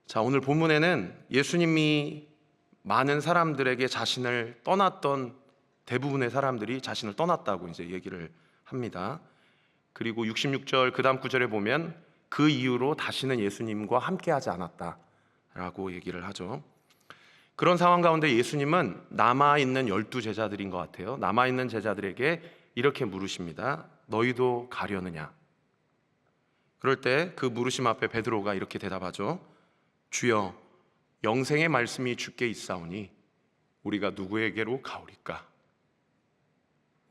자, 오늘 본문에는 예수님이 많은 사람들에게 자신을 떠났던 대부분의 사람들이 자신을 떠났다고 이제 얘기를 합니다. 그리고 66절 그 다음 구절에 보면 그 이후로 다시는 예수님과 함께하지 않았다라고 얘기를 하죠. 그런 상황 가운데 예수님은 남아있는 12제자들인 것 같아요. 남아있는 제자들에게 이렇게 물으십니다. 너희도 가려느냐? 그럴 때 그 물으심 앞에 베드로가 이렇게 대답하죠. 주여, 영생의 말씀이 주께 있사오니 우리가 누구에게로 가오리까?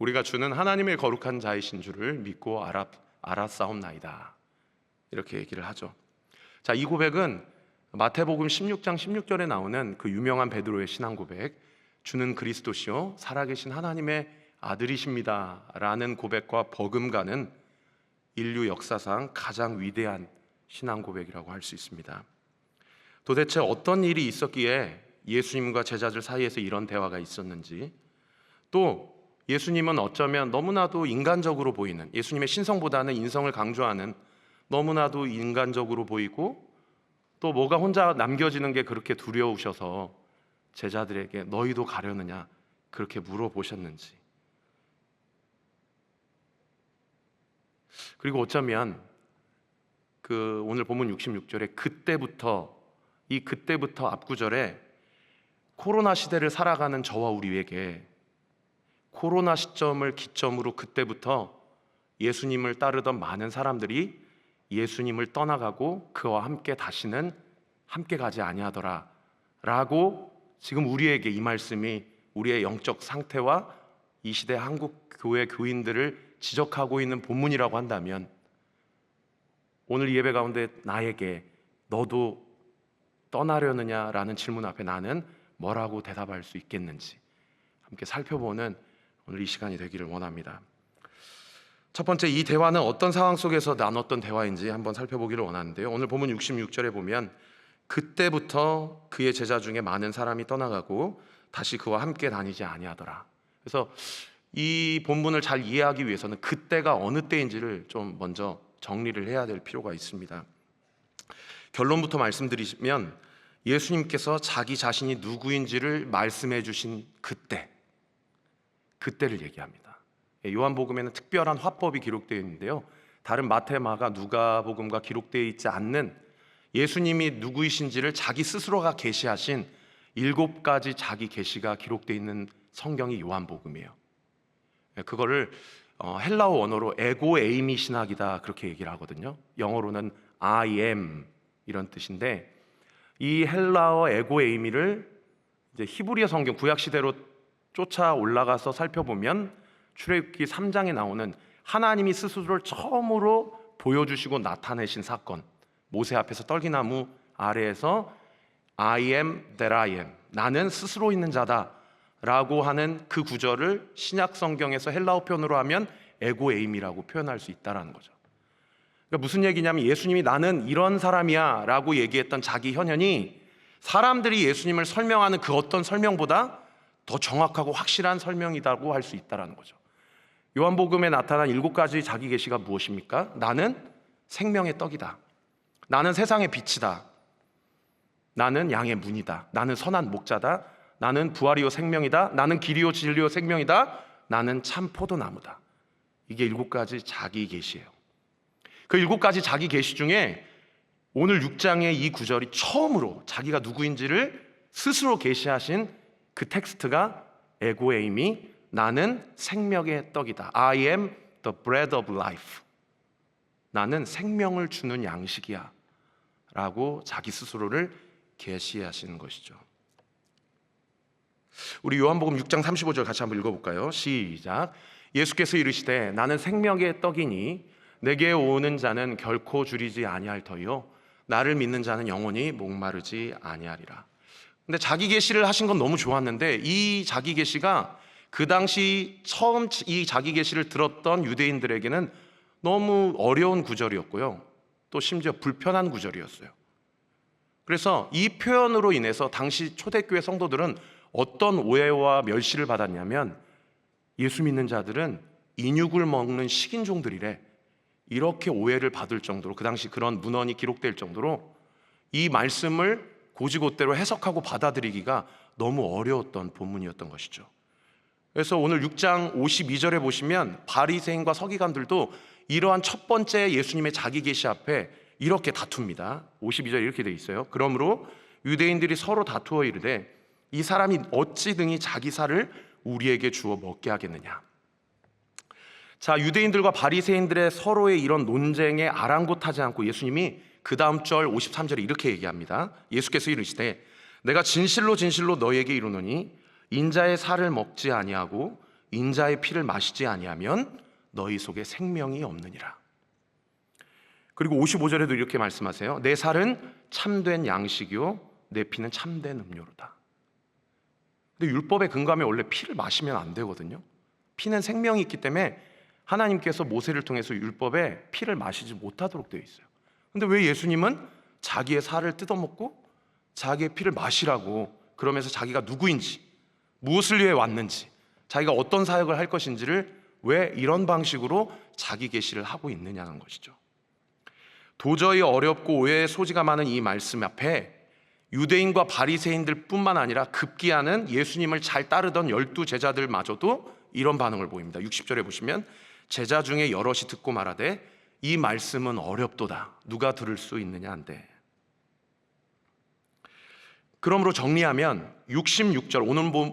우리가 주는 하나님의 거룩한 자이신 줄을 믿고 알았사옵나이다. 이렇게 얘기를 하죠. 자, 이 고백은 마태복음 16장 16절에 나오는 그 유명한 베드로의 신앙 고백, 주는 그리스도시요 살아계신 하나님의 아들이십니다 라는 고백과 버금가는 인류 역사상 가장 위대한 신앙 고백이라고 할 수 있습니다. 도대체 어떤 일이 있었기에 예수님과 제자들 사이에서 이런 대화가 있었는지, 또 예수님은 어쩌면 너무나도 인간적으로 보이는, 예수님의 신성보다는 인성을 강조하는 너무나도 인간적으로 보이고 또 뭐가 혼자 남겨지는 게 그렇게 두려우셔서 제자들에게 너희도 가려느냐 그렇게 물어보셨는지, 그리고 어쩌면 그 오늘 본문 66절에 그때부터 앞구절에 코로나 시대를 살아가는 저와 우리에게 코로나 시점을 기점으로 그때부터 예수님을 따르던 많은 사람들이 예수님을 떠나가고 그와 함께 다시는 함께 가지 아니하더라 라고 지금 우리에게 이 말씀이 우리의 영적 상태와 이 시대 한국 교회 교인들을 지적하고 있는 본문이라고 한다면, 오늘 이 예배 가운데 나에게 너도 떠나려느냐라는 질문 앞에 나는 뭐라고 대답할 수 있겠는지 함께 살펴보는 오늘 이 시간이 되기를 원합니다. 첫 번째, 이 대화는 어떤 상황 속에서 나눴던 대화인지 한번 살펴보기를 원하는데요. 오늘 본문 66절에 보면 그때부터 그의 제자 중에 많은 사람이 떠나가고 다시 그와 함께 다니지 아니하더라. 그래서 이 본문을 잘 이해하기 위해서는 그때가 어느 때인지를 좀 먼저 정리를 해야 될 필요가 있습니다. 결론부터 말씀드리면 예수님께서 자기 자신이 누구인지를 말씀해 주신 그때를 얘기합니다. 요한복음에는 특별한 화법이 기록되어 있는데요, 다른 마태, 마가, 누가복음과 기록되어 있지 않는 예수님이 누구이신지를 자기 스스로가 계시하신 7가지 자기 계시가 기록되어 있는 성경이 요한복음이에요. 그거를 헬라어 원어로 에고 에이미 신학이다 그렇게 얘기를 하거든요. 영어로는 I am 이런 뜻인데, 이 헬라어 에고 에이미를 이제 히브리어 성경 구약 시대로 쫓아 올라가서 살펴보면 출애굽기 3장에 나오는 하나님이 스스로를 처음으로 보여주시고 나타내신 사건, 모세 앞에서 떨기나무 아래에서 I am that I am, 나는 스스로 있는 자다 라고 하는 그 구절을 신약 성경에서 헬라어 표현으로 하면 에고 에임이라고 표현할 수 있다는 거죠. 그러니까 무슨 얘기냐면 예수님이 나는 이런 사람이야 라고 얘기했던 자기 현현이 사람들이 예수님을 설명하는 그 어떤 설명보다 더 정확하고 확실한 설명이라고 할 수 있다는 거죠. 요한복음에 나타난 7가지 자기 계시가 무엇입니까? 나는 생명의 떡이다, 나는 세상의 빛이다, 나는 양의 문이다, 나는 선한 목자다, 나는 부활이요 생명이다, 나는 길이요 진리요 생명이다, 나는 참 포도나무다. 이게 7가지 자기 계시예요. 그 7가지 자기 계시 중에 오늘 6장의 이 구절이 처음으로 자기가 누구인지를 스스로 계시하신 그 텍스트가 에고에임이 나는 생명의 떡이다, I am the bread of life, 나는 생명을 주는 양식이야 라고 자기 스스로를 계시하시는 것이죠. 우리 요한복음 6장 35절 같이 한번 읽어볼까요? 시작. 예수께서 이르시되 나는 생명의 떡이니 내게 오는 자는 결코 줄이지 아니할 터이요 나를 믿는 자는 영원히 목마르지 아니하리라. 근데 자기 계시를 하신 건 너무 좋았는데 이 자기 계시가 그 당시 처음 이 자기 계시를 들었던 유대인들에게는 너무 어려운 구절이었고요, 또 심지어 불편한 구절이었어요. 그래서 이 표현으로 인해서 당시 초대교회 성도들은 어떤 오해와 멸시를 받았냐면, 예수 믿는 자들은 인육을 먹는 식인종들이래, 이렇게 오해를 받을 정도로, 그 당시 그런 문헌이 기록될 정도로 이 말씀을 고지고대로 해석하고 받아들이기가 너무 어려웠던 본문이었던 것이죠. 그래서 오늘 6장 52절에 보시면 바리새인과 서기관들도 이러한 첫 번째 예수님의 자기 계시 앞에 이렇게 다툽니다. 52절 이렇게 돼 있어요. 그러므로 유대인들이 서로 다투어 이르되 이 사람이 어찌 등이 자기 살을 우리에게 주어 먹게 하겠느냐. 자, 유대인들과 바리새인들의 서로의 이런 논쟁에 아랑곳하지 않고 예수님이 그 다음 절 53절에 이렇게 얘기합니다. 예수께서 이르시되 내가 진실로 진실로 너희에게 이르노니 인자의 살을 먹지 아니하고 인자의 피를 마시지 아니하면 너희 속에 생명이 없느니라. 그리고 55절에도 이렇게 말씀하세요. 내 살은 참된 양식이요 내 피는 참된 음료로다. 근데 율법에 근거하면 원래 피를 마시면 안 되거든요. 피는 생명이 있기 때문에 하나님께서 모세를 통해서 율법에 피를 마시지 못하도록 되어 있어요. 근데 왜 예수님은 자기의 살을 뜯어먹고 자기의 피를 마시라고 그러면서 자기가 누구인지, 무엇을 위해 왔는지, 자기가 어떤 사역을 할 것인지를 왜 이런 방식으로 자기 계시를 하고 있느냐는 것이죠. 도저히 어렵고 오해의 소지가 많은 이 말씀 앞에 유대인과 바리새인들 뿐만 아니라 급기야는 예수님을 잘 따르던 12 제자들마저도 이런 반응을 보입니다. 60절에 보시면 제자 중에 여럿이 듣고 말하되 이 말씀은 어렵도다. 누가 들을 수 있느냐 한데. 그러므로 정리하면 66절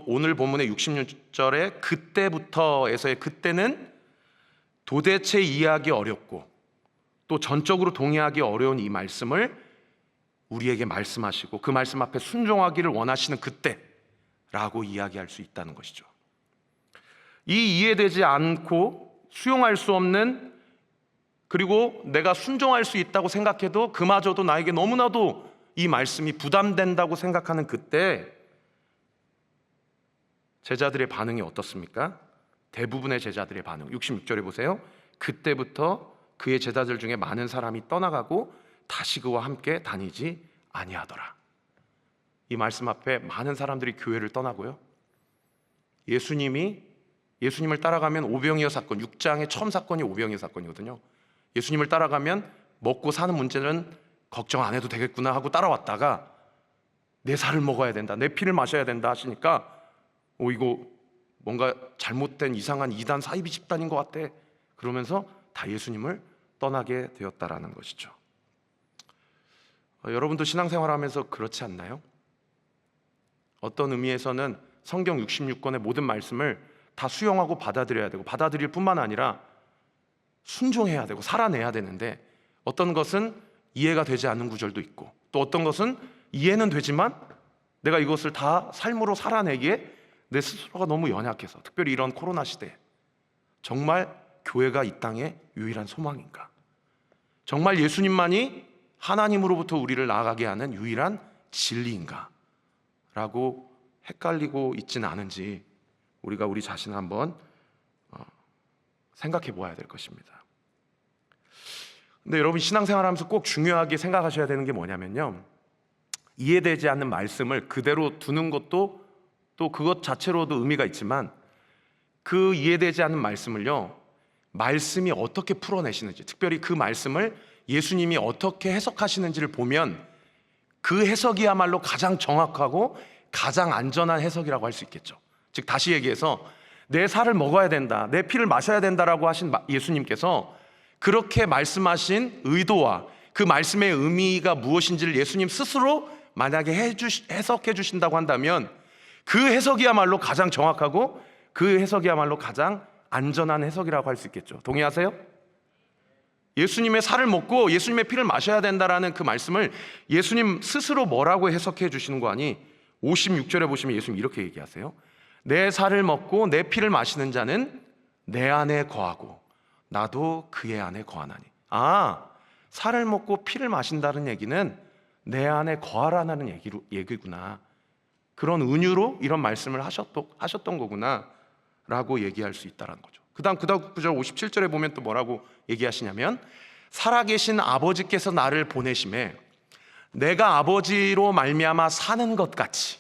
오늘 본문의 66절의 그때부터에서의 그때는 도대체 이해하기 어렵고 또 전적으로 동의하기 어려운 이 말씀을 우리에게 말씀하시고 그 말씀 앞에 순종하기를 원하시는 그때라고 이야기할 수 있다는 것이죠. 이 이해되지 않고 수용할 수 없는, 그리고 내가 순종할 수 있다고 생각해도 그마저도 나에게 너무나도 이 말씀이 부담된다고 생각하는 그때 제자들의 반응이 어떻습니까? 대부분의 제자들의 반응 66절에 보세요. 그때부터 그의 제자들 중에 많은 사람이 떠나가고 다시 그와 함께 다니지 아니하더라. 이 말씀 앞에 많은 사람들이 교회를 떠나고요, 예수님을 따라가면 오병이어 사건, 6장의 처음 사건이 오병이어 사건이거든요. 예수님을 따라가면 먹고 사는 문제는 걱정 안 해도 되겠구나 하고 따라왔다가 내 살을 먹어야 된다, 내 피를 마셔야 된다 하시니까 이거 뭔가 잘못된 이상한 이단 사이비 집단인 것 같아. 그러면서 다 예수님을 떠나게 되었다라는 것이죠. 여러분도 신앙생활하면서 그렇지 않나요? 어떤 의미에서는 성경 66권의 모든 말씀을 다 수용하고 받아들여야 되고 받아들일 뿐만 아니라 순종해야 되고 살아내야 되는데 어떤 것은 이해가 되지 않는 구절도 있고 또 어떤 것은 이해는 되지만 내가 이것을 다 삶으로 살아내기에 내 스스로가 너무 연약해서, 특별히 이런 코로나 시대에 정말 교회가 이 땅의 유일한 소망인가? 정말 예수님만이 하나님으로부터 우리를 나아가게 하는 유일한 진리인가? 라고 헷갈리고 있지는 않은지 우리가 우리 자신을 한번 생각해 보아야 될 것입니다. 근데 여러분 신앙생활하면서 꼭 중요하게 생각하셔야 되는 게 뭐냐면요, 이해되지 않는 말씀을 그대로 두는 것도 또 그것 자체로도 의미가 있지만 그 이해되지 않는 말씀을요, 말씀이 어떻게 풀어내시는지, 특별히 그 말씀을 예수님이 어떻게 해석하시는지를 보면 그 해석이야말로 가장 정확하고 가장 안전한 해석이라고 할 수 있겠죠. 즉 다시 얘기해서 내 살을 먹어야 된다, 내 피를 마셔야 된다라고 하신 예수님께서 그렇게 말씀하신 의도와 그 말씀의 의미가 무엇인지를 예수님 스스로 만약에 해석해 주신다고 한다면 그 해석이야말로 가장 정확하고 그 해석이야말로 가장 안전한 해석이라고 할 수 있겠죠. 동의하세요? 예수님의 살을 먹고 예수님의 피를 마셔야 된다라는 그 말씀을 예수님 스스로 뭐라고 해석해 주시는 거 아니? 56절에 보시면 예수님 이렇게 얘기하세요. 내 살을 먹고 내 피를 마시는 자는 내 안에 거하고 나도 그의 안에 거하나니. 살을 먹고 피를 마신다는 얘기는 내 안에 거하라는 얘기구나. 그런 은유로 이런 말씀을 하셨던 거구나 라고 얘기할 수 있다는 거죠. 그 다음 구절 57절에 보면 또 뭐라고 얘기하시냐면 살아계신 아버지께서 나를 보내심에 내가 아버지로 말미암아 사는 것 같이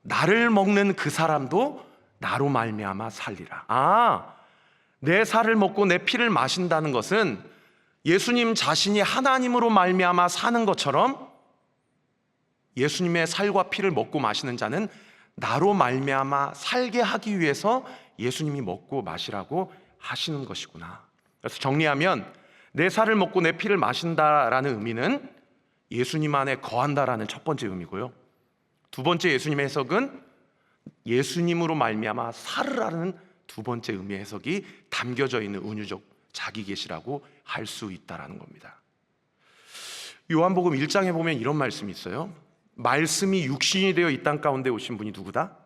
나를 먹는 그 사람도 나로 말미암아 살리라. 내 살을 먹고 내 피를 마신다는 것은 예수님 자신이 하나님으로 말미암아 사는 것처럼 예수님의 살과 피를 먹고 마시는 자는 나로 말미암아 살게 하기 위해서 예수님이 먹고 마시라고 하시는 것이구나. 그래서 정리하면 내 살을 먹고 내 피를 마신다라는 의미는 예수님 안에 거한다라는 첫 번째 의미고요. 두 번째 예수님의 해석은 예수님으로 말미암아 살으라는 두 번째 의미의 해석이 담겨져 있는 은유적 자기 계시라고 할 수 있다라는 겁니다. 요한복음 1장에 보면 이런 말씀이 있어요. 말씀이 육신이 되어 이 땅 가운데 오신 분이 누구다?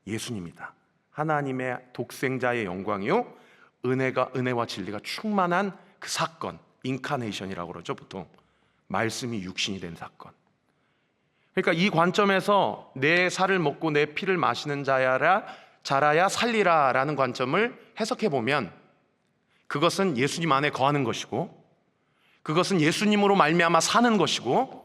예수님이다. 하나님의 독생자의 영광이요 은혜와 진리가 충만한 그 사건, 인카네이션이라고 그러죠. 보통 말씀이 육신이 된 사건. 그러니까 이 관점에서 내 살을 먹고 내 피를 마시는 자라야 살리라 라는 관점을 해석해 보면 그것은 예수님 안에 거하는 것이고, 그것은 예수님으로 말미암아 사는 것이고,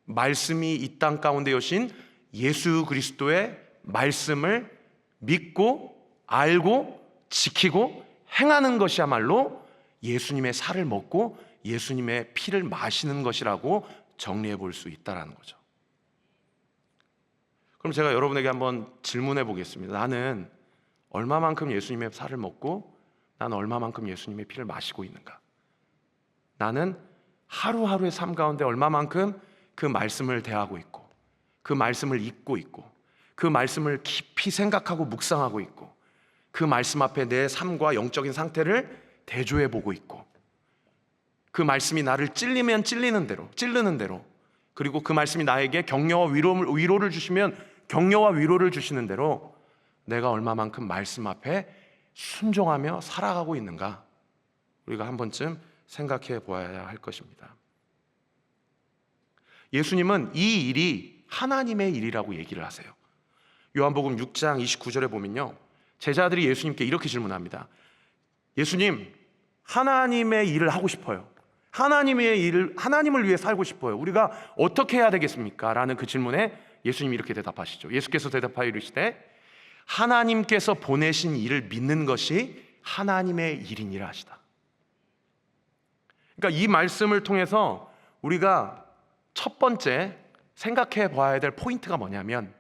말씀이 이 땅 가운데 오신 예수 그리스도의 말씀을 믿고 알고 지키고 행하는 것이야말로 예수님의 살을 먹고 예수님의 피를 마시는 것이라고 정리해 볼 수 있다는 거죠. 그럼 제가 여러분에게 한번 질문해 보겠습니다. 나는 얼마만큼 예수님의 살을 먹고 나는 얼마만큼 예수님의 피를 마시고 있는가? 나는 하루하루의 삶 가운데 얼마만큼 그 말씀을 대하고 있고, 그 말씀을 읽고 있고, 그 말씀을 깊이 생각하고 묵상하고 있고, 그 말씀 앞에 내 삶과 영적인 상태를 대조해 보고 있고, 그 말씀이 나를 찔리면 찌르는 대로, 그리고 그 말씀이 나에게 격려와 위로를 주시면 격려와 위로를 주시는 대로 내가 얼마만큼 말씀 앞에 순종하며 살아가고 있는가, 우리가 한 번쯤 생각해 보아야 할 것입니다. 예수님은 이 일이 하나님의 일이라고 얘기를 하세요. 요한복음 6장 29절에 보면요, 제자들이 예수님께 이렇게 질문합니다. 예수님, 하나님의 일을 하고 싶어요. 하나님을 위해 살고 싶어요. 우리가 어떻게 해야 되겠습니까? 라는 그 질문에 예수님이 이렇게 대답하시죠. 예수께서 대답하여 이르시되 하나님께서 보내신 일을 믿는 것이 하나님의 일이니라 하시다. 그러니까 이 말씀을 통해서 우리가 첫 번째 생각해 봐야 될 포인트가 뭐냐면,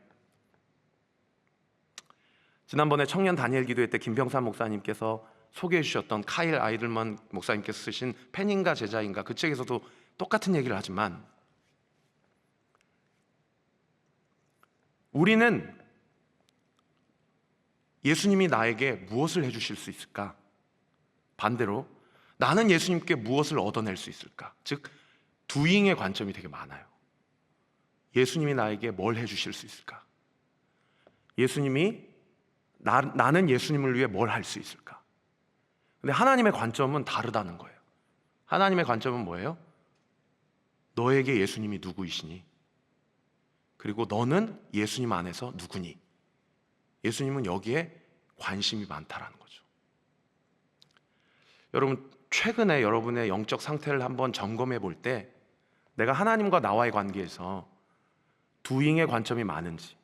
지난번에 청년 다니엘 기도회 때 김병삼 목사님께서 소개해 주셨던 카일 아이들먼 목사님께서 쓰신 팬인가 제자인가 그 책에서도 똑같은 얘기를 하지만, 우리는 예수님이 나에게 무엇을 해주실 수 있을까? 반대로 나는 예수님께 무엇을 얻어낼 수 있을까? 즉 두잉의 관점이 되게 많아요. 예수님이 나에게 뭘 해주실 수 있을까? 예수님이 나는 예수님을 위해 뭘 할 수 있을까? 근데 하나님의 관점은 다르다는 거예요. 하나님의 관점은 뭐예요? 너에게 예수님이 누구이시니? 그리고 너는 예수님 안에서 누구니? 예수님은 여기에 관심이 많다라는 거죠. 여러분, 최근에 여러분의 영적 상태를 한번 점검해 볼 때 내가 하나님과 나와의 관계에서 두잉의 관점이 많은지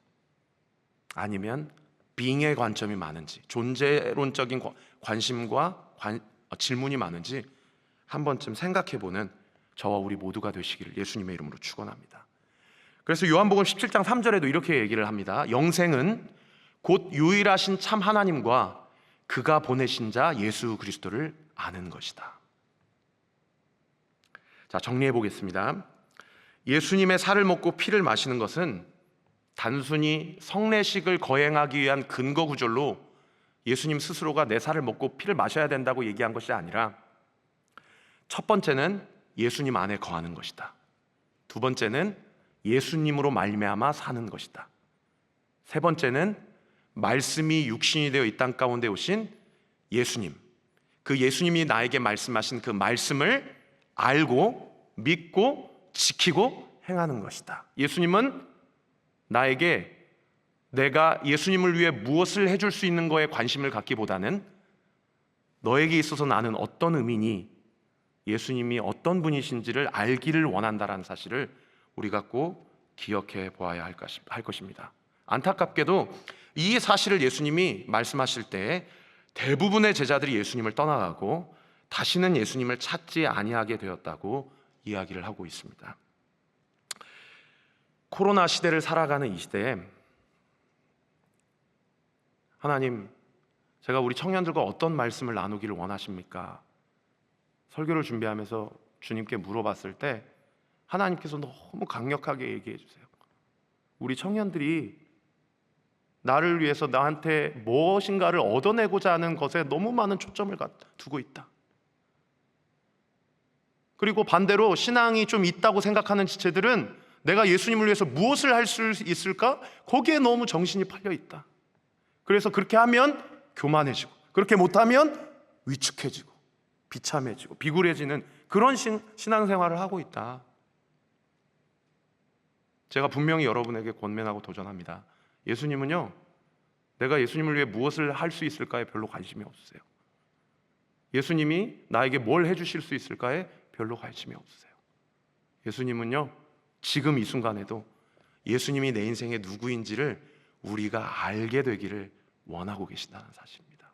아니면 빙의 관점이 많은지, 존재론적인 관심과 질문이 많은지 한 번쯤 생각해 보는 저와 우리 모두가 되시기를 예수님의 이름으로 축원합니다. 그래서 요한복음 17장 3절에도 이렇게 얘기를 합니다. 영생은 곧 유일하신 참 하나님과 그가 보내신 자 예수 그리스도를 아는 것이다. 자, 정리해 보겠습니다. 예수님의 살을 먹고 피를 마시는 것은 단순히 성례식을 거행하기 위한 근거 구절로 예수님 스스로가 내 살을 먹고 피를 마셔야 된다고 얘기한 것이 아니라, 첫 번째는 예수님 안에 거하는 것이다. 두 번째는 예수님으로 말미암아 사는 것이다. 세 번째는 말씀이 육신이 되어 이 땅 가운데 오신 예수님, 그 예수님이 나에게 말씀하신 그 말씀을 알고 믿고 지키고 행하는 것이다. 예수님은 나에게 내가 예수님을 위해 무엇을 해줄 수 있는 거에 관심을 갖기보다는 너에게 있어서 나는 어떤 의미니, 예수님이 어떤 분이신지를 알기를 원한다는 사실을 우리가 꼭 기억해 보아야 할 것입니다. 안타깝게도 이 사실을 예수님이 말씀하실 때 대부분의 제자들이 예수님을 떠나가고 다시는 예수님을 찾지 아니하게 되었다고 이야기를 하고 있습니다. 코로나 시대를 살아가는 이 시대에 하나님, 제가 우리 청년들과 어떤 말씀을 나누기를 원하십니까? 설교를 준비하면서 주님께 물어봤을 때 하나님께서 너무 강력하게 얘기해 주세요. 우리 청년들이 나를 위해서 나한테 무엇인가를 얻어내고자 하는 것에 너무 많은 초점을 두고 있다. 그리고 반대로 신앙이 좀 있다고 생각하는 지체들은 내가 예수님을 위해서 무엇을 할 수 있을까? 거기에 너무 정신이 팔려 있다. 그래서 그렇게 하면 교만해지고, 그렇게 못하면 위축해지고, 비참해지고, 비굴해지는 그런 신앙생활을 하고 있다. 제가 분명히 여러분에게 권면하고 도전합니다. 예수님은요, 내가 예수님을 위해 무엇을 할 수 있을까에 별로 관심이 없으세요. 예수님이 나에게 뭘 해주실 수 있을까에 별로 관심이 없으세요. 예수님은요, 지금 이 순간에도 예수님이 내 인생의 누구인지를 우리가 알게 되기를 원하고 계신다는 사실입니다.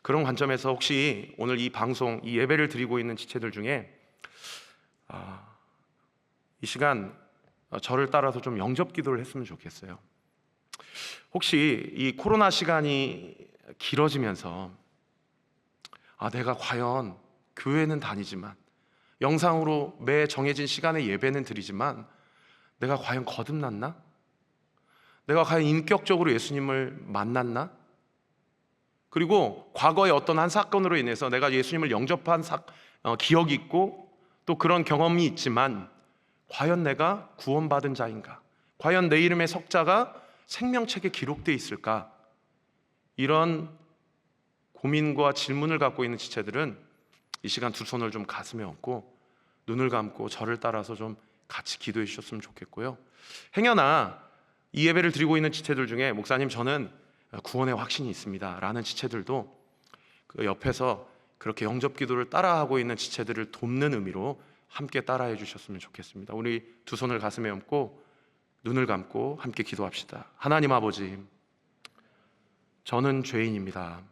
그런 관점에서 혹시 오늘 이 방송, 이 예배를 드리고 있는 지체들 중에 이 시간 저를 따라서 좀 영접 기도를 했으면 좋겠어요. 혹시 이 코로나 시간이 길어지면서 내가 과연 교회는 다니지만, 영상으로 매 정해진 시간에 예배는 드리지만 내가 과연 거듭났나? 내가 과연 인격적으로 예수님을 만났나? 그리고 과거의 어떤 한 사건으로 인해서 내가 예수님을 영접한 기억이 있고 또 그런 경험이 있지만 과연 내가 구원받은 자인가? 과연 내 이름의 석자가 생명책에 기록되어 있을까? 이런 고민과 질문을 갖고 있는 지체들은 이 시간 두 손을 좀 가슴에 얹고 눈을 감고 저를 따라서 좀 같이 기도해 주셨으면 좋겠고요. 행여나 이 예배를 드리고 있는 지체들 중에 목사님, 저는 구원의 확신이 있습니다 라는 지체들도 그 옆에서 그렇게 영접 기도를 따라하고 있는 지체들을 돕는 의미로 함께 따라해 주셨으면 좋겠습니다. 우리 두 손을 가슴에 얹고 눈을 감고 함께 기도합시다. 하나님 아버지, 저는 죄인입니다.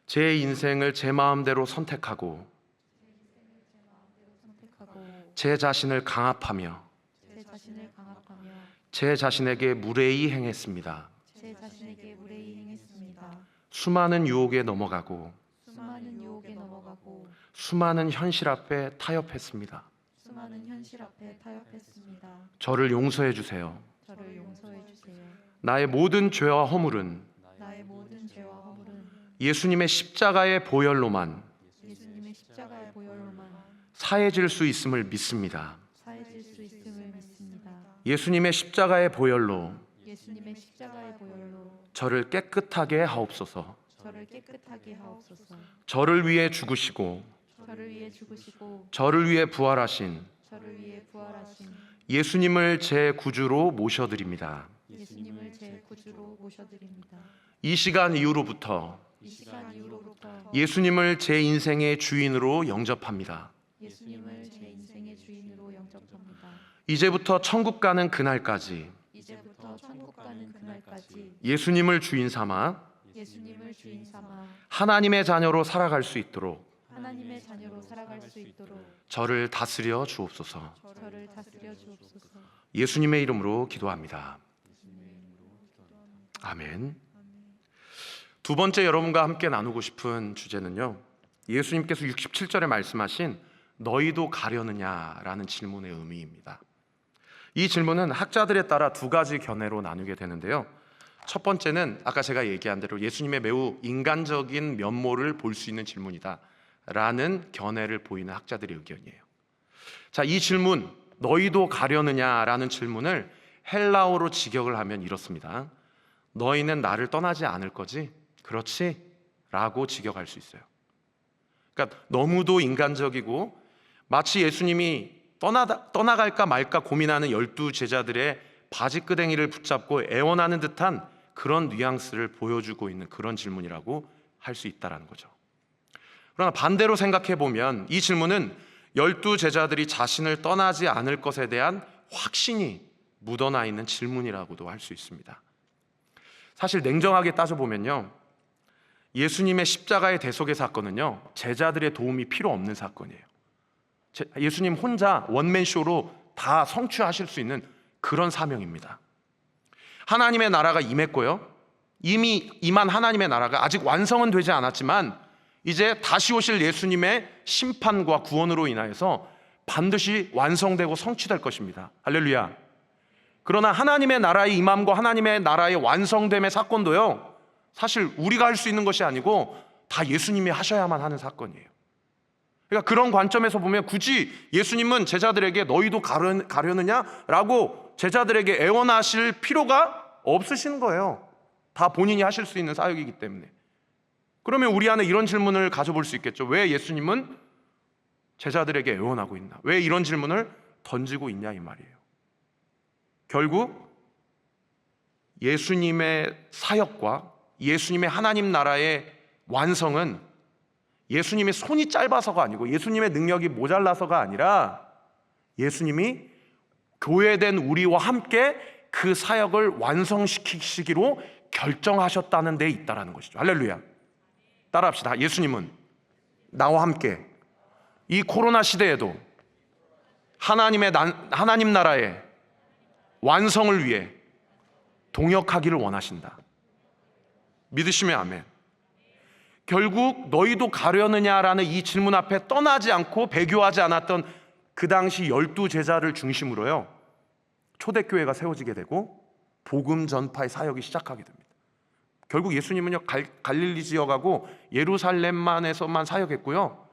제 인생을 제 마음대로 선택하고 제 자신을 강압하며 제 자신에게 무례히 행했습니다. 수많은 유혹에 넘어가고 수많은 현실 앞에 타협했습니다. 저를 용서해 주세요. 나의 모든 죄와 허물은 예수님의 십자가의 보혈로만 사해질 수 있음을 믿습니다. 예수님의 십자가의 보혈로 저를 깨끗하게 하옵소서. 저를 위해 죽으시고 저를 위해 부활하신 예수님을 제 구주로 모셔드립니다. 이 시간 이후로부터 예수님을 제 인생의 주인으로 영접합니다. 이제부터 천국 가는 그날까지 예수님을 주인 삼아 하나님의 자녀로 살아갈 수 있도록 저를 다스려 주옵소서. 예수님의 이름으로 기도합니다. 아멘. 두 번째 여러분과 함께 나누고 싶은 주제는요, 예수님께서 67절에 말씀하신 너희도 가려느냐라는 질문의 의미입니다. 이 질문은 학자들에 따라 두 가지 견해로 나누게 되는데요, 첫 번째는 아까 제가 얘기한 대로 예수님의 매우 인간적인 면모를 볼 수 있는 질문이다 라는 견해를 보이는 학자들의 의견이에요. 자, 이 질문, 너희도 가려느냐라는 질문을 헬라어로 직역을 하면 이렇습니다. 너희는 나를 떠나지 않을 거지? 그렇지? 라고 직역할 수 있어요. 그러니까 너무도 인간적이고 마치 예수님이 떠나갈까 말까 고민하는 12 제자들의 바지끄댕이를 붙잡고 애원하는 듯한 그런 뉘앙스를 보여주고 있는 그런 질문이라고 할 수 있다는 거죠. 그러나 반대로 생각해 보면 이 질문은 12 제자들이 자신을 떠나지 않을 것에 대한 확신이 묻어나 있는 질문이라고도 할 수 있습니다. 사실 냉정하게 따져보면요, 예수님의 십자가의 대속의 사건은요, 제자들의 도움이 필요 없는 사건이에요. 예수님 혼자 원맨쇼로 다 성취하실 수 있는 그런 사명입니다. 하나님의 나라가 임했고요, 이미 임한 하나님의 나라가 아직 완성은 되지 않았지만 이제 다시 오실 예수님의 심판과 구원으로 인하여서 반드시 완성되고 성취될 것입니다. 할렐루야. 그러나 하나님의 나라의 임함과 하나님의 나라의 완성됨의 사건도요, 사실 우리가 할 수 있는 것이 아니고 다 예수님이 하셔야만 하는 사건이에요. 그러니까 그런 관점에서 보면 굳이 예수님은 제자들에게 너희도 가려느냐라고 제자들에게 애원하실 필요가 없으신 거예요. 다 본인이 하실 수 있는 사역이기 때문에. 그러면 우리 안에 이런 질문을 가져볼 수 있겠죠. 왜 예수님은 제자들에게 애원하고 있나? 왜 이런 질문을 던지고 있냐 이 말이에요. 결국 예수님의 사역과 예수님의 하나님 나라의 완성은 예수님의 손이 짧아서가 아니고 예수님의 능력이 모자라서가 아니라 예수님이 교회된 우리와 함께 그 사역을 완성시키시기로 결정하셨다는 데 있다라는 것이죠. 할렐루야. 따라합시다. 예수님은 나와 함께 이 코로나 시대에도 하나님 나라의 완성을 위해 동역하기를 원하신다. 믿으시면 아멘. 결국 너희도 가려느냐라는 이 질문 앞에 떠나지 않고 배교하지 않았던 그 당시 12제자를 중심으로요, 초대교회가 세워지게 되고 복음 전파의 사역이 시작하게 됩니다. 결국 예수님은요, 갈릴리 지역하고 예루살렘만에서만 사역했고요,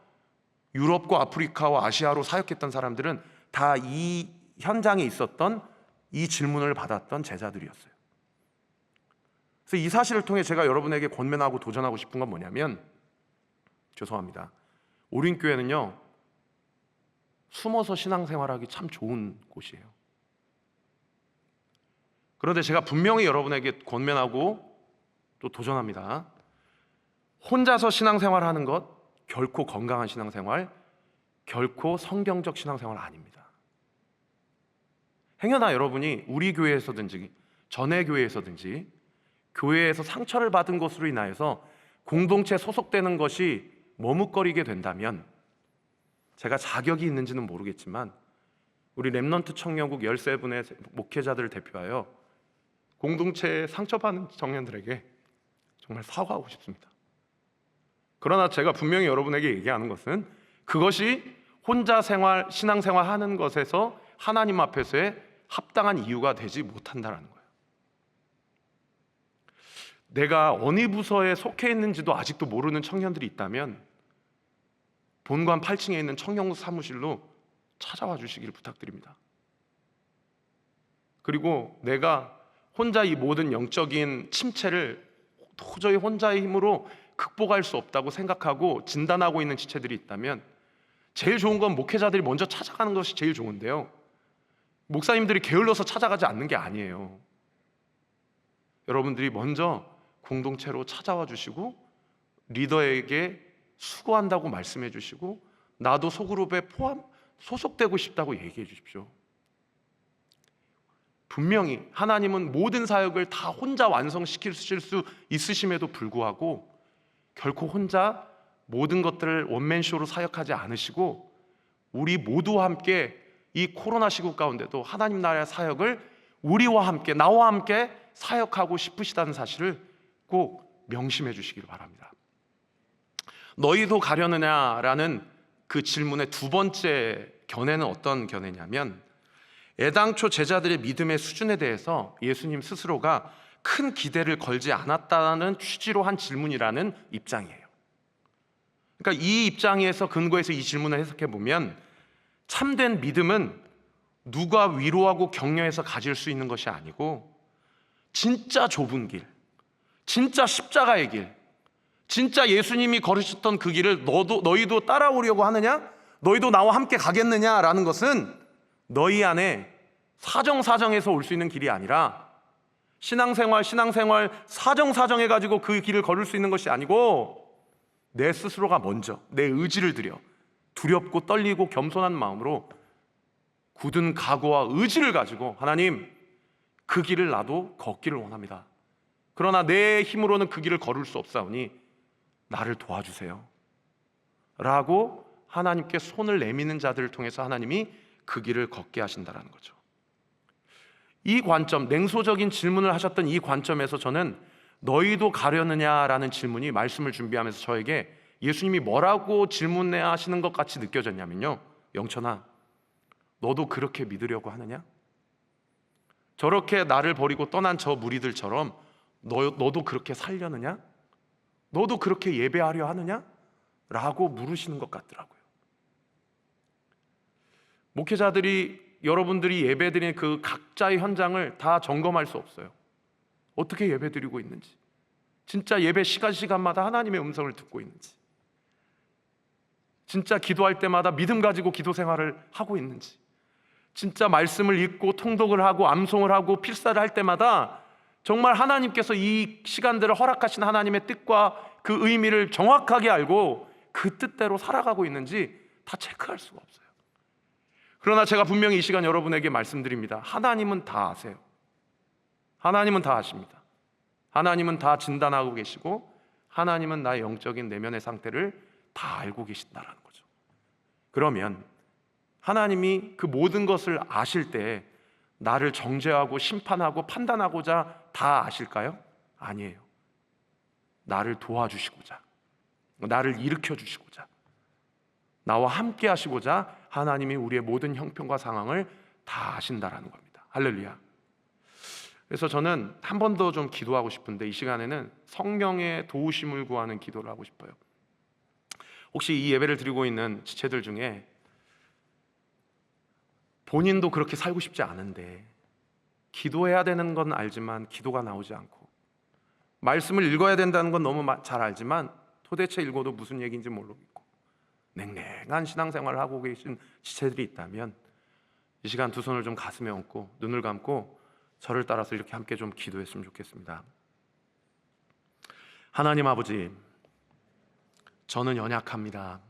유럽과 아프리카와 아시아로 사역했던 사람들은 다 이 현장에 있었던 이 질문을 받았던 제자들이었어요. 그래서 이 사실을 통해 제가 여러분에게 권면하고 도전하고 싶은 건 뭐냐면, 죄송합니다, 오륜교회는요 숨어서 신앙생활하기 참 좋은 곳이에요. 그런데 제가 분명히 여러분에게 권면하고 또 도전합니다. 혼자서 신앙생활하는 것 결코 건강한 신앙생활, 결코 성경적 신앙생활 아닙니다. 행여나 여러분이 우리 교회에서든지 전에 교회에서든지 교회에서 상처를 받은 것으로 인하여서 공동체에 소속되는 것이 머뭇거리게 된다면, 제가 자격이 있는지는 모르겠지만 우리 렘넌트 청년국 13분의 목회자들을 대표하여 공동체에 상처받은 청년들에게 정말 사과하고 싶습니다. 그러나 제가 분명히 여러분에게 얘기하는 것은 그것이 혼자 신앙생활 하는 것에서 하나님 앞에서의 합당한 이유가 되지 못한다는 거예요. 내가 어느 부서에 속해 있는지도 아직도 모르는 청년들이 있다면 본관 8층에 있는 청년국 사무실로 찾아와 주시기를 부탁드립니다. 그리고 내가 혼자 이 모든 영적인 침체를 도저히 혼자의 힘으로 극복할 수 없다고 생각하고 진단하고 있는 지체들이 있다면, 제일 좋은 건 목회자들이 먼저 찾아가는 것이 제일 좋은데요, 목사님들이 게을러서 찾아가지 않는 게 아니에요. 여러분들이 먼저 공동체로 찾아와 주시고 리더에게 수고한다고 말씀해 주시고 나도 소그룹에 소속되고 싶다고 얘기해 주십시오. 분명히 하나님은 모든 사역을 다 혼자 완성시키실 수 있으심에도 불구하고 결코 혼자 모든 것들을 원맨쇼로 사역하지 않으시고 우리 모두와 함께 이 코로나 시국 가운데도 하나님 나라의 사역을 우리와 함께, 나와 함께 사역하고 싶으시다는 사실을 꼭 명심해 주시기를 바랍니다. 너희도 가려느냐라는 그 질문의 두 번째 견해는 어떤 견해냐면, 애당초 제자들의 믿음의 수준에 대해서 예수님 스스로가 큰 기대를 걸지 않았다는 취지로 한 질문이라는 입장이에요. 그러니까 이 입장에서 근거해서 이 질문을 해석해 보면, 참된 믿음은 누가 위로하고 격려해서 가질 수 있는 것이 아니고 진짜 좁은 길, 진짜 십자가의 길, 진짜 예수님이 걸으셨던 그 길을 너희도 따라오려고 하느냐? 너희도 나와 함께 가겠느냐라는 것은 너희 안에 사정사정해서 올 수 있는 길이 아니라, 신앙생활 사정해가지고 그 길을 걸을 수 있는 것이 아니고, 내 스스로가 먼저 내 의지를 들여 두렵고 떨리고 겸손한 마음으로 굳은 각오와 의지를 가지고, 하나님, 그 길을 나도 걷기를 원합니다. 그러나 내 힘으로는 그 길을 걸을 수 없사오니 나를 도와주세요 라고 하나님께 손을 내미는 자들을 통해서 하나님이 그 길을 걷게 하신다라는 거죠. 이 관점, 냉소적인 질문을 하셨던 이 관점에서 저는 너희도 가려느냐라는 질문이 말씀을 준비하면서 저에게 예수님이 뭐라고 질문해야 하시는 것 같이 느껴졌냐면요, 영천아, 너도 그렇게 믿으려고 하느냐? 저렇게 나를 버리고 떠난 저 무리들처럼 너도 그렇게 살려느냐? 너도 그렇게 예배하려 하느냐? 라고 물으시는 것 같더라고요. 목회자들이 여러분들이 예배드리는 그 각자의 현장을 다 점검할 수 없어요. 어떻게 예배드리고 있는지, 진짜 예배 시간마다 하나님의 음성을 듣고 있는지, 진짜 기도할 때마다 믿음 가지고 기도 생활을 하고 있는지, 진짜 말씀을 읽고 통독을 하고 암송을 하고 필사를 할 때마다 정말 하나님께서 이 시간들을 허락하신 하나님의 뜻과 그 의미를 정확하게 알고 그 뜻대로 살아가고 있는지 다 체크할 수가 없어요. 그러나 제가 분명히 이 시간 여러분에게 말씀드립니다. 하나님은 다 아세요. 하나님은 다 아십니다. 하나님은 다 진단하고 계시고 하나님은 나의 영적인 내면의 상태를 다 알고 계신다는 거죠. 그러면 하나님이 그 모든 것을 아실 때 나를 정죄하고 심판하고 판단하고자 다 아실까요? 아니에요. 나를 도와주시고자, 나를 일으켜 주시고자, 나와 함께 하시고자 하나님이 우리의 모든 형편과 상황을 다 아신다라는 겁니다. 할렐루야. 그래서 저는 한 번 더 좀 기도하고 싶은데, 이 시간에는 성령의 도우심을 구하는 기도를 하고 싶어요. 혹시 이 예배를 드리고 있는 지체들 중에 본인도 그렇게 살고 싶지 않은데 기도해야 되는 건 알지만 기도가 나오지 않고, 말씀을 읽어야 된다는 건 너무 잘 알지만 도대체 읽어도 무슨 얘기인지 모르겠고 냉랭한 신앙생활을 하고 계신 지체들이 있다면 이 시간 두 손을 좀 가슴에 얹고 눈을 감고 저를 따라서 이렇게 함께 좀 기도했으면 좋겠습니다. 하나님 아버지, 저는 연약합니다.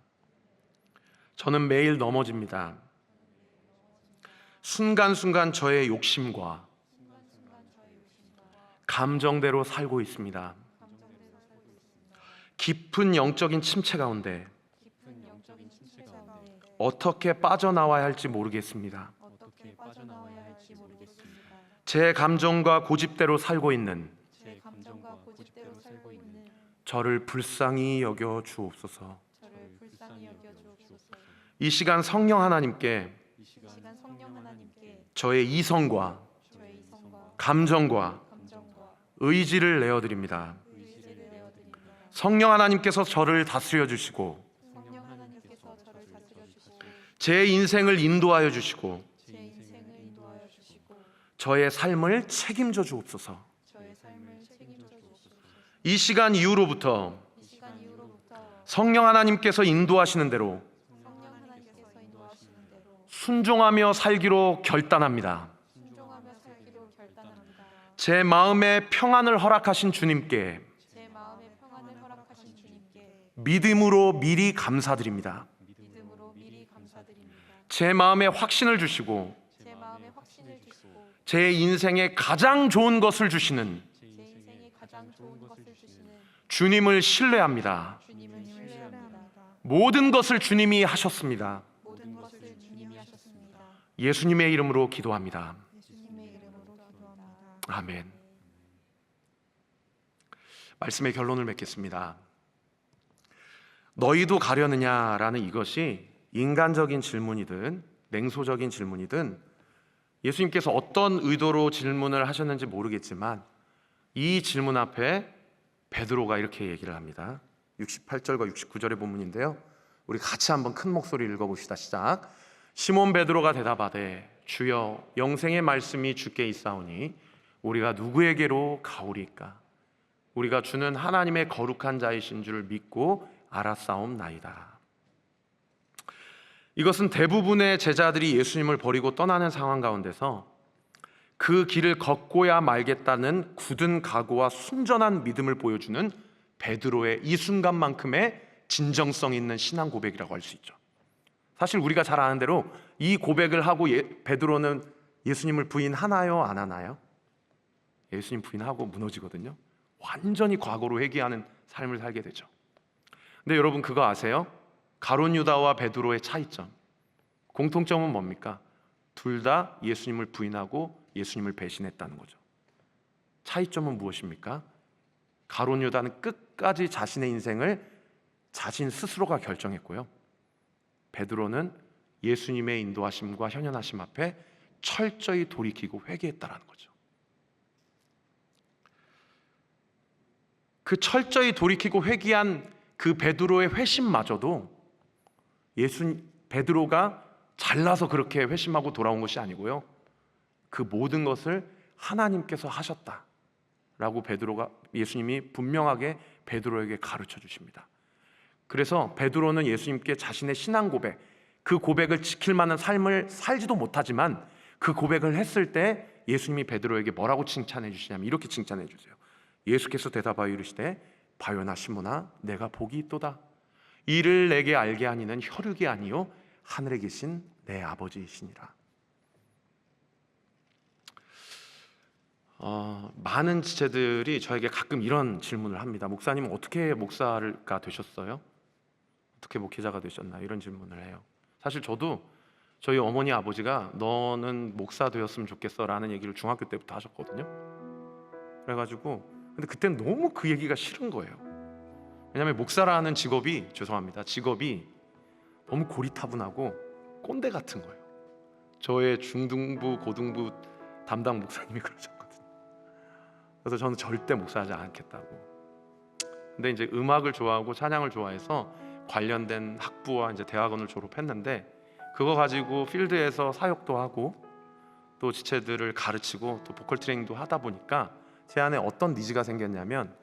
저는 매일 넘어집니다. 순간순간 저의 욕심과 감정대로 살고 있습니다. 깊은 영적인 침체 가운데 어떻게 빠져나와야 할지 모르겠습니다. 제 감정과 고집대로 살고 있는 저를 불쌍히 여겨 주옵소서. 이 시간 성령 하나님께 저의 이성과 감정과 의지를 내어드립니다. 성령 하나님께서 저를 다스려 주시고 제 인생을 인도하여 주시고 저의 삶을 책임져 주옵소서. 이 시간 이후로부터 성령 하나님께서 인도하시는 대로 순종하며 살기로 결단합니다. 제 마음에 평안을 허락하신 주님께 믿음으로 미리 감사드립니다. 제 마음에 확신을 주시고 제 인생에 가장 좋은 것을 주시는 주님을 신뢰합니다. 모든 것을 주님이 하셨습니다. 예수님의 이름으로 기도합니다. 아멘. 말씀의 결론을 맺겠습니다. 너희도 가려느냐라는 이것이 인간적인 질문이든 냉소적인 질문이든 예수님께서 어떤 의도로 질문을 하셨는지 모르겠지만 이 질문 앞에 베드로가 이렇게 얘기를 합니다. 68절과 69절의 본문인데요, 우리 같이 한번 큰 목소리로 읽어봅시다. 시작. 시몬 베드로가 대답하되 주여, 영생의 말씀이 주께 있사오니 우리가 누구에게로 가오리까? 우리가 주는 하나님의 거룩한 자이신 줄 믿고 알았사옵나이다. 이것은 대부분의 제자들이 예수님을 버리고 떠나는 상황 가운데서 그 길을 걷고야 말겠다는 굳은 각오와 순전한 믿음을 보여주는 베드로의 이 순간만큼의 진정성 있는 신앙 고백이라고 할 수 있죠. 사실 우리가 잘 아는 대로 이 고백을 하고 베드로는 예수님을 부인하나요, 안 하나요? 예수님 부인하고 무너지거든요. 완전히 과거로 회귀하는 삶을 살게 되죠. 근데 여러분 그거 아세요? 가룟 유다와 베드로의 차이점, 공통점은 뭡니까? 둘 다 예수님을 부인하고 예수님을 배신했다는 거죠. 차이점은 무엇입니까? 가룟 유다는 끝까지 자신의 인생을 자신 스스로가 결정했고요. 베드로는 예수님의 인도하심과 현현하심 앞에 철저히 돌이키고 회개했다라는 거죠. 그 철저히 돌이키고 회개한 그 베드로의 회심마저도 베드로가 잘나서 그렇게 회심하고 돌아온 것이 아니고요, 그 모든 것을 하나님께서 하셨다라고 예수님이 분명하게 베드로에게 가르쳐 주십니다. 그래서 베드로는 예수님께 자신의 신앙 고백, 그 고백을 지킬 만한 삶을 살지도 못하지만 그 고백을 했을 때 예수님이 베드로에게 뭐라고 칭찬해 주시냐면 이렇게 칭찬해 주세요. 예수께서 대답하여 이르시되 바요나 시몬아 내가 복이 있도다. 이를 내게 알게 하니는 혈육이 아니요 하늘에 계신 내 아버지이시니라. 많은 지체들이 저에게 가끔 이런 질문을 합니다. 목사님은 어떻게 목사가 되셨어요? 어떻게 목회자가 되셨나? 이런 질문을 해요. 사실 저도 저희 어머니 아버지가 너는 목사 되었으면 좋겠어 라는 얘기를 중학교 때부터 하셨거든요. 그래가지고 근데 그때는 너무 그 얘기가 싫은 거예요. 왜냐하면 목사라는 직업이 너무 고리타분하고 꼰대 같은 거예요. 저의 중등부 고등부 담당 목사님이 그러셨거든요. 그래서 저는 절대 목사하지 않겠다고. 근데 이제 음악을 좋아하고 찬양을 좋아해서 관련된 학부와 이제 대학원을 졸업했는데, 그거 가지고 필드에서 사역도 하고 또 지체들을 가르치고 또 보컬 트레이닝도 하다 보니까 제 안에 어떤 니즈가 생겼냐면,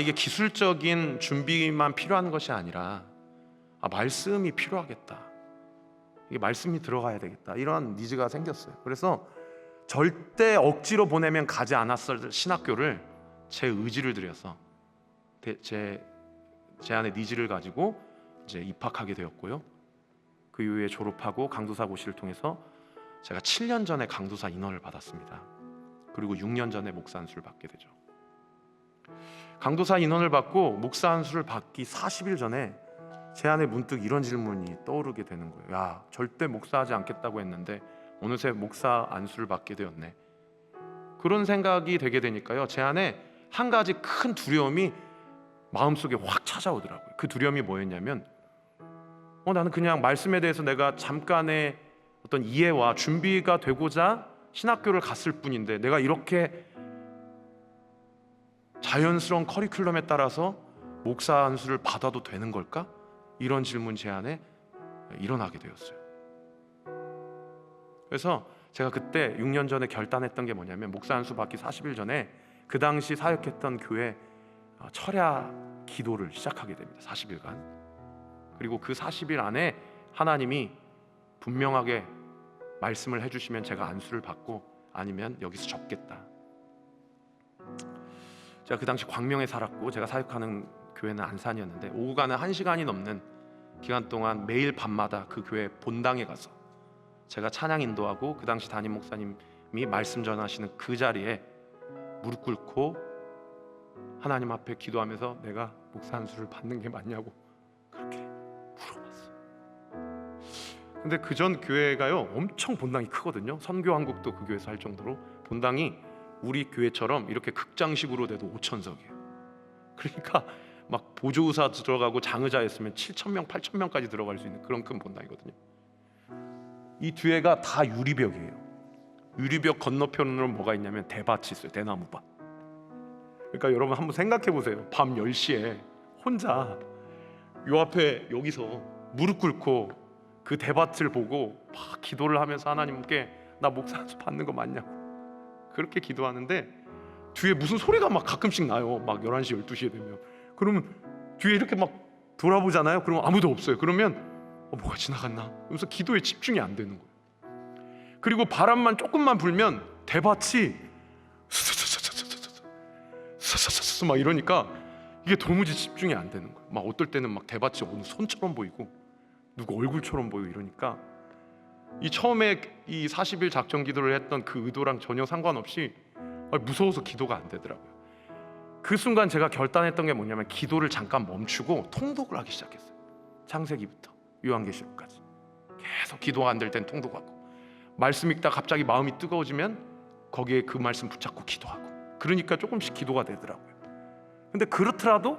이게 기술적인 준비만 필요한 것이 아니라 말씀이 필요하겠다, 이게 말씀이 들어가야 되겠다, 이런 니즈가 생겼어요. 그래서 절대 억지로 보내면 가지 않았을 신학교를 제 의지를 들여서 제 안에 니즈를 가지고 이제 입학하게 되었고요. 그 이후에 졸업하고 강도사 고시를 통해서 제가 7년 전에 강도사 인원을 받았습니다. 그리고 6년 전에 목사 안수를 받게 되죠. 강도사 인원을 받고 목사 안수를 받기 40일 전에 제 안에 문득 이런 질문이 떠오르게 되는 거예요. 야, 절대 목사하지 않겠다고 했는데 어느새 목사 안수를 받게 되었네. 그런 생각이 되게 되니까요, 제 안에 한 가지 큰 두려움이 마음속에 확 찾아오더라고요. 그 두려움이 뭐였냐면, 나는 그냥 말씀에 대해서 내가 잠깐의 어떤 이해와 준비가 되고자 신학교를 갔을 뿐인데 내가 이렇게 자연스러운 커리큘럼에 따라서 목사 안수를 받아도 되는 걸까? 이런 질문 제 안에 일어나게 되었어요. 그래서 제가 그때 6년 전에 결단했던 게 뭐냐면, 목사 안수 받기 40일 전에 그 당시 사역했던 교회 철야 기도를 시작하게 됩니다. 40일간. 그리고 그 40일 안에 하나님이 분명하게 말씀을 해주시면 제가 안수를 받고, 아니면 여기서 접겠다. 제가 그 당시 광명에 살았고 제가 사역하는 교회는 안산이었는데, 오고 가는 1시간이 넘는 기간 동안 매일 밤마다 그 교회 본당에 가서 제가 찬양 인도하고 그 당시 담임 목사님이 말씀 전하시는 그 자리에 무릎 꿇고 하나님 앞에 기도하면서 내가 목사 안수를 받는 게 맞냐고 그렇게 물어봤어요. 근데 그 전 교회가요 엄청 본당이 크거든요. 선교 한국도 그 교회에서 할 정도로 본당이 우리 교회처럼 이렇게 극장식으로 돼도 5,000석이에요. 그러니까 막 보조의사 들어가고 장의자 했으면 7,000명, 8,000명까지 들어갈 수 있는 그런 큰 본당이거든요. 이 뒤에가 다 유리벽이에요. 유리벽 건너편으로 뭐가 있냐면 대밭이 있어요. 대나무밭. 그러니까 여러분 한번 생각해 보세요. 밤 10시에 혼자 요 앞에 여기서 무릎 꿇고 그 대밭을 보고 막 기도를 하면서 하나님께 나 목사 안수 받는 거 맞냐고 그렇게 기도하는데, 뒤에 무슨 소리가 막 가끔씩 나요. 막 11시, 12시에 되면. 그러면 뒤에 이렇게 막 돌아보잖아요. 그러면 아무도 없어요. 그러면 뭐가 지나갔나? 그래서 기도에 집중이 안 되는 거예요. 그리고 바람만 조금만 불면 대밭이 막 이러니까 이게 도무지 집중이 안 되는 거예요. 막 어떨 때는 막 대밭이 어느 손처럼 보이고 누구 얼굴처럼 보이고 이러니까, 이 처음에 이 40일 작전 기도를 했던 그 의도랑 전혀 상관없이 무서워서 기도가 안 되더라고요. 그 순간 제가 결단했던 게 뭐냐면, 기도를 잠깐 멈추고 통독을 하기 시작했어요. 창세기부터 요한계시록까지 계속 기도가 안 될 땐 통독하고, 말씀 읽다 갑자기 마음이 뜨거워지면 거기에 그 말씀 붙잡고 기도하고, 그러니까 조금씩 기도가 되더라고요. 근데 그렇더라도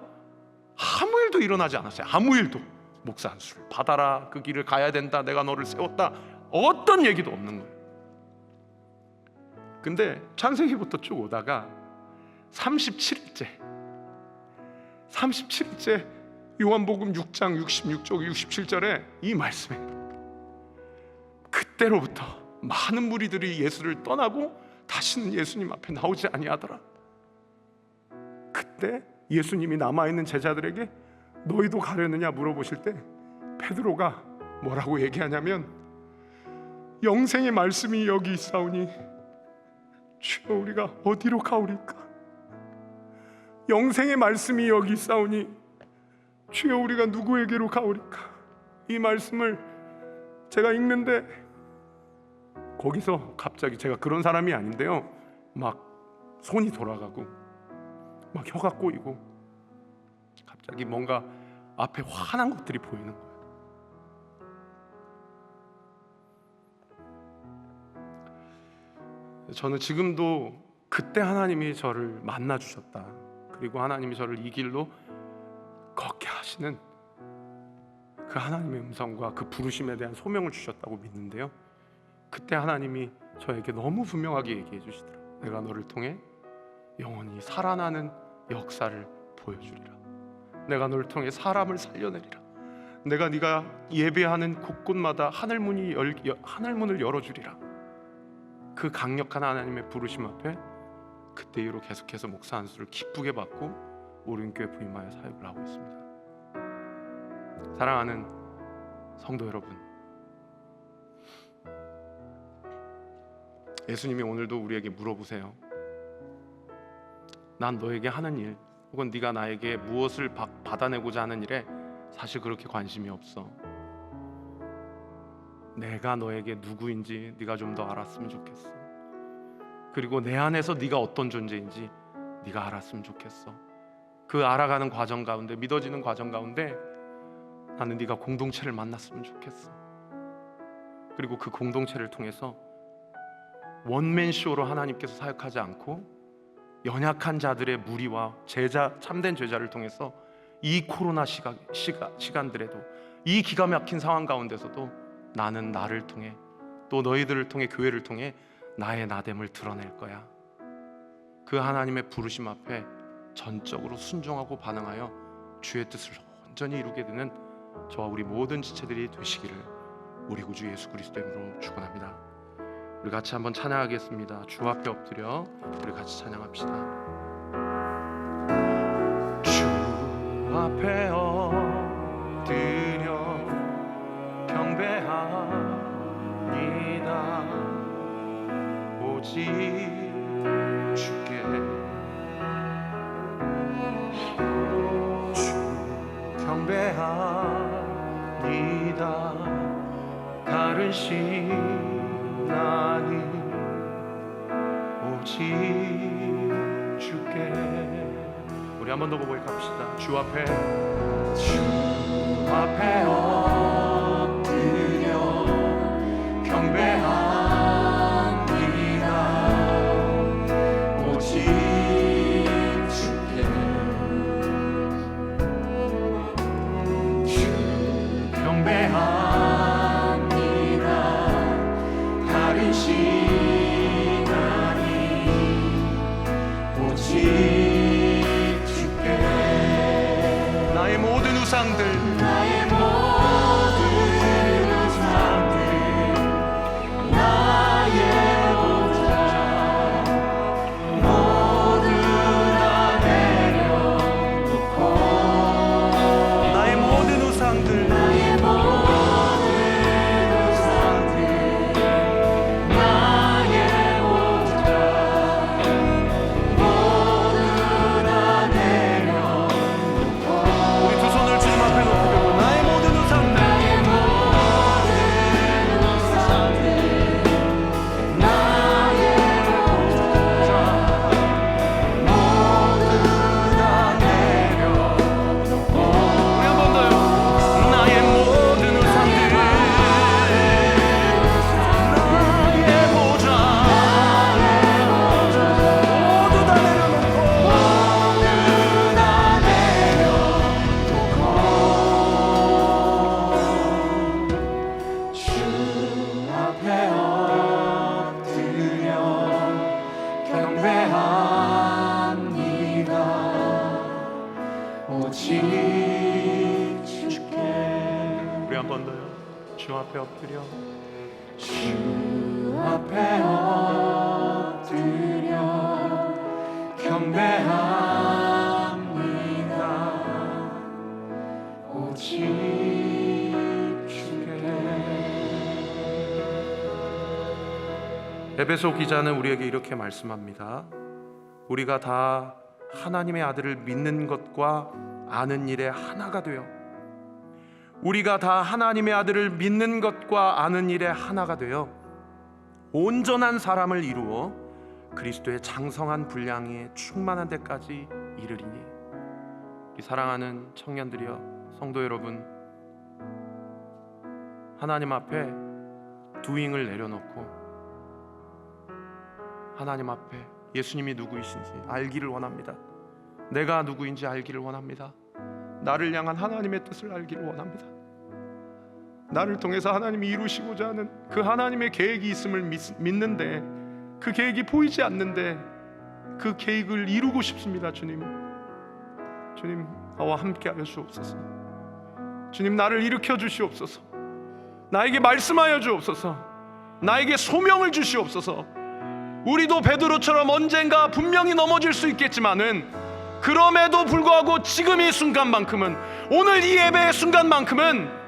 아무 일도 일어나지 않았어요. 아무 일도. 목사 안수를 받아라, 그 길을 가야 된다, 내가 너를 세웠다, 어떤 얘기도 없는 거예요. 근데 창세기부터 쭉 오다가 37일째 요한복음 6장 66절 67절에 이 말씀에, 그때로부터 많은 무리들이 예수를 떠나고 다시는 예수님 앞에 나오지 아니하더라. 그때 예수님이 남아있는 제자들에게 너희도 가려느냐 물어보실 때 베드로가 뭐라고 얘기하냐면, 영생의 말씀이 여기 있사오니 주여 우리가 어디로 가오리까? 영생의 말씀이 여기 있사오니 주여 우리가 누구에게로 가오리까? 이 말씀을 제가 읽는데 거기서 갑자기, 제가 그런 사람이 아닌데요, 막 손이 돌아가고 막 혀가 꼬이고 갑자기 뭔가 앞에 환한 것들이 보이는 거예요. 저는 지금도 그때 하나님이 저를 만나 주셨다, 그리고 하나님이 저를 이 길로 걷게 하시는 그 하나님의 음성과 그 부르심에 대한 소명을 주셨다고 믿는데요, 그때 하나님이 저에게 너무 분명하게 얘기해 주시더라고요. 내가 너를 통해 영원히 살아나는 역사를 보여주리라. 내가 너를 통해 사람을 살려내리라. 내가 네가 예배하는 곳곳마다 하늘문을 열어주리라. 그 강력한 하나님의 부르심 앞에 그때 이후로 계속해서 목사 안수를 기쁘게 받고 오륜교회 부임하여 사역을 하고 있습니다. 사랑하는 성도 여러분, 예수님이 오늘도 우리에게 물어보세요. 난 너에게 하는 일, 혹은 네가 나에게 무엇을 받아내고자 하는 일에 사실 그렇게 관심이 없어. 내가 너에게 누구인지 네가 좀 더 알았으면 좋겠어. 그리고 내 안에서 네가 어떤 존재인지 네가 알았으면 좋겠어. 그 알아가는 과정 가운데, 믿어지는 과정 가운데 나는 네가 공동체를 만났으면 좋겠어. 그리고 그 공동체를 통해서 원맨쇼로 하나님께서 사역하지 않고 연약한 자들의 무리와 참된 제자를 통해서 이 코로나 시간들에도, 이 기가 막힌 상황 가운데서도 나는 나를 통해, 또 너희들을 통해, 교회를 통해 나의 나됨을 드러낼 거야. 그 하나님의 부르심 앞에 전적으로 순종하고 반응하여 주의 뜻을 온전히 이루게 되는 저와 우리 모든 지체들이 되시기를 우리 구주 예수 그리스도의 이름으로 축원합니다. 우리 같이 한번 찬양하겠습니다. 주 앞에 엎드려 우리 같이 찬양합시다. 주 앞에 엎드려 경배합니다. 오직 주께 경배합니다. 다른 신나니 오직 주께. 우리 한 번 더 고백합시다. 주 앞에 엎드려 경배합니다. 오직 주께 경배합니다. 다른 신하니 오직 주께. 나의 모든 우상들, 나의 모든 경배합니다. 오직 주께. 우리 한 번 더요. 주 앞에 엎드려, 주 앞에 엎드려 경배합니다. 오직 주께. 에베소 기자는 우리에게 이렇게 말씀합니다. 우리가 다 하나님의 아들을 믿는 것과 아는 일에 하나가 되어, 우리가 다 하나님의 아들을 믿는 것과 아는 일에 하나가 되어 온전한 사람을 이루어 그리스도의 장성한 분량에 충만한 데까지 이르리니. 이 사랑하는 청년들이여, 성도 여러분, 하나님 앞에 두잉을 내려놓고 하나님 앞에 예수님이 누구이신지 알기를 원합니다. 내가 누구인지 알기를 원합니다. 나를 향한 하나님의 뜻을 알기를 원합니다. 나를 통해서 하나님이 이루시고자 하는 그 하나님의 계획이 있음을 믿는데, 그 계획이 보이지 않는데 그 계획을 이루고 싶습니다. 주님, 나와 함께 하여 주옵소서. 주님, 나를 일으켜 주시옵소서. 나에게 말씀하여 주옵소서. 나에게 소명을 주시옵소서. 우리도 베드로처럼 언젠가 분명히 넘어질 수 있겠지만은, 그럼에도 불구하고 지금 이 순간만큼은, 오늘 이 예배의 순간만큼은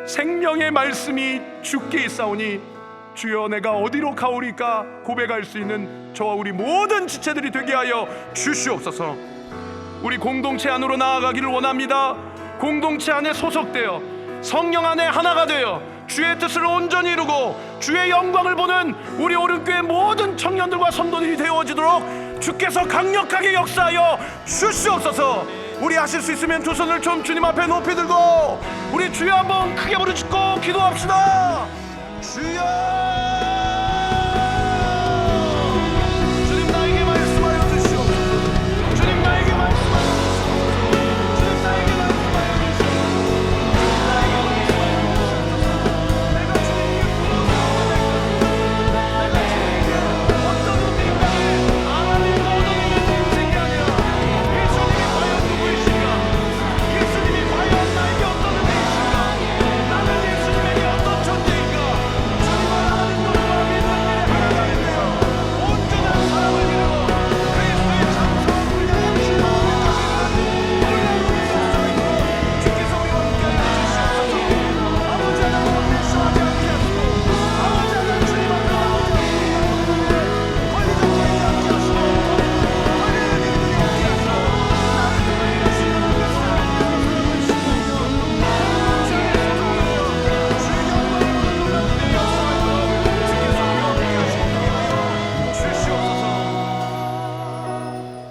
생명의 말씀이 주께 있사오니 주여 내가 어디로 가오리까 고백할 수 있는 저와 우리 모든 지체들이 되게 하여 주시옵소서. 우리 공동체 안으로 나아가기를 원합니다. 공동체 안에 소속되어 성령 안에 하나가 되어 주의 뜻을 온전히 이루고 주의 영광을 보는 우리 오른교회 모든 청년들과 성도들이 되어지도록 주께서 강력하게 역사하여 주시옵소서. 우리 하실 수 있으면 두 손을 좀 주님 앞에 높이 들고 우리 주여 한번 크게 부르짖고 기도합시다. 주여, 주님 나에게 말씀하여 주시옵소서. 주님 나에게 말씀하여 주시옵소서. 주님 나에게 말씀하여 주시옵소서. 내가 주님께 내가 주님께 어떤 은밀하게 아람이고 어떤 인생이 아니라 예수님이 과연 누구이신가? 예수님이 과연 나에게 어떤 은혜이신가? 나는 예수님에게 어떤 존재인가? 주님을 아는 것과 믿는 게 하나가 되어 온전한 사람을 이루고 그리스도의 장성한 분량에 충만한 주께서 우리와 함께하여 주시옵소서. 아버지 하나님 앞에 수하지 않게 하시고, 아버지 하나님 주님 앞에 나오지 않게 하시고, 권리자들이 않게 하시고, 권리자들이 않게 하시고, 나를 통하여 하시는 주의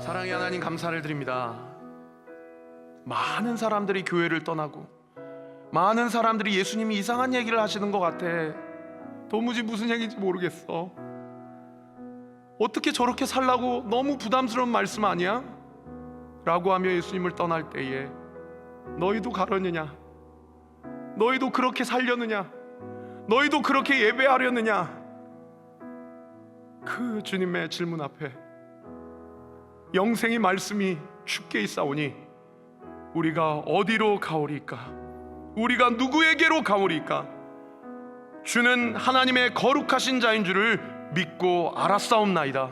사랑의 하나님, 감사를 드립니다. 많은 사람들이 교회를 떠나고 많은 사람들이 예수님이 이상한 얘기를 하시는 것 같아. 도무지 무슨 얘기인지 모르겠어. 어떻게 저렇게 살라고, 너무 부담스러운 말씀 아니야? 라고 하며 예수님을 떠날 때에 너희도 가려느냐? 너희도 그렇게 살려느냐? 너희도 그렇게 예배하려느냐? 그 주님의 질문 앞에 영생의 말씀이 주께 있사오니 우리가 어디로 가오리까? 우리가 누구에게로 가오리까? 주는 하나님의 거룩하신 자인 줄을 믿고 알았사옵나이다.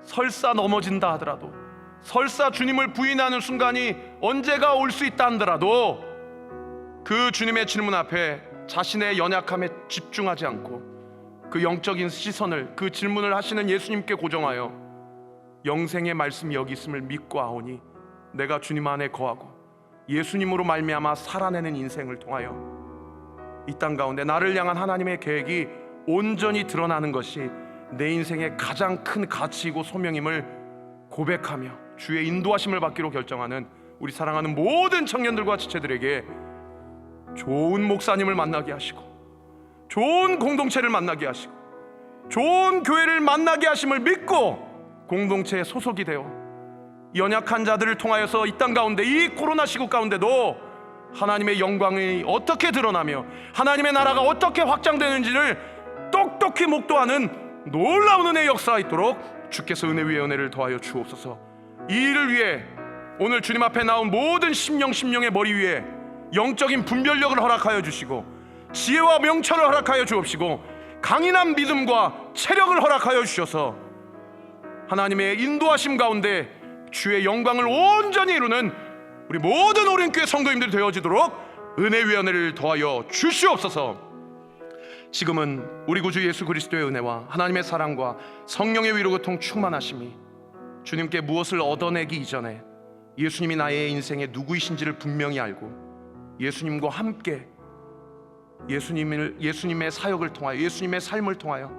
설사 넘어진다 하더라도, 설사 주님을 부인하는 순간이 언제가 올 수 있다 하더라도 그 주님의 질문 앞에 자신의 연약함에 집중하지 않고 그 영적인 시선을 그 질문을 하시는 예수님께 고정하여 영생의 말씀이 여기 있음을 믿고 아오니 내가 주님 안에 거하고 예수님으로 말미암아 살아내는 인생을 통하여 이 땅 가운데 나를 향한 하나님의 계획이 온전히 드러나는 것이 내 인생의 가장 큰 가치이고 소명임을 고백하며 주의 인도하심을 받기로 결정하는 우리 사랑하는 모든 청년들과 지체들에게 좋은 목사님을 만나게 하시고, 좋은 공동체를 만나게 하시고, 좋은 교회를 만나게 하심을 믿고 공동체에 소속이 되어 연약한 자들을 통하여서 이 땅 가운데, 이 코로나 시국 가운데도 하나님의 영광이 어떻게 드러나며 하나님의 나라가 어떻게 확장되는지를 똑똑히 목도하는 놀라운 은혜의 역사가 있도록 주께서 은혜 위에 은혜를 더하여 주옵소서. 이 일을 위해 오늘 주님 앞에 나온 모든 심령의 머리 위에 영적인 분별력을 허락하여 주시고 지혜와 명철을 허락하여 주옵시고 강인한 믿음과 체력을 허락하여 주셔서 하나님의 인도하심 가운데 주의 영광을 온전히 이루는 우리 모든 오륜교회 성도님들이 되어지도록 은혜 위에 은혜를 더하여 주시옵소서. 지금은 우리 구주 예수 그리스도의 은혜와 하나님의 사랑과 성령의 위로 고통 충만하심이 주님께 무엇을 얻어내기 이전에 예수님이 나의 인생의 누구이신지를 분명히 알고 예수님과 함께 예수님의 사역을 통하여 예수님의 삶을 통하여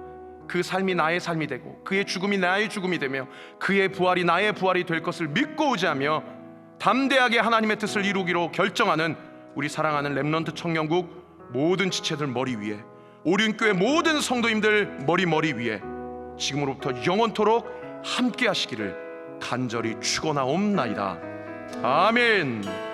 그 삶이 나의 삶이 되고 그의 죽음이 나의 죽음이 되며 그의 부활이 나의 부활이 될 것을 믿고 의지하며 담대하게 하나님의 뜻을 이루기로 결정하는 우리 사랑하는 렘넌트 청년국 모든 지체들 머리 위에 오륜교회 모든 성도님들 머리 위에 지금으로부터 영원토록 함께 하시기를 간절히 축원하옵나이다. 아멘.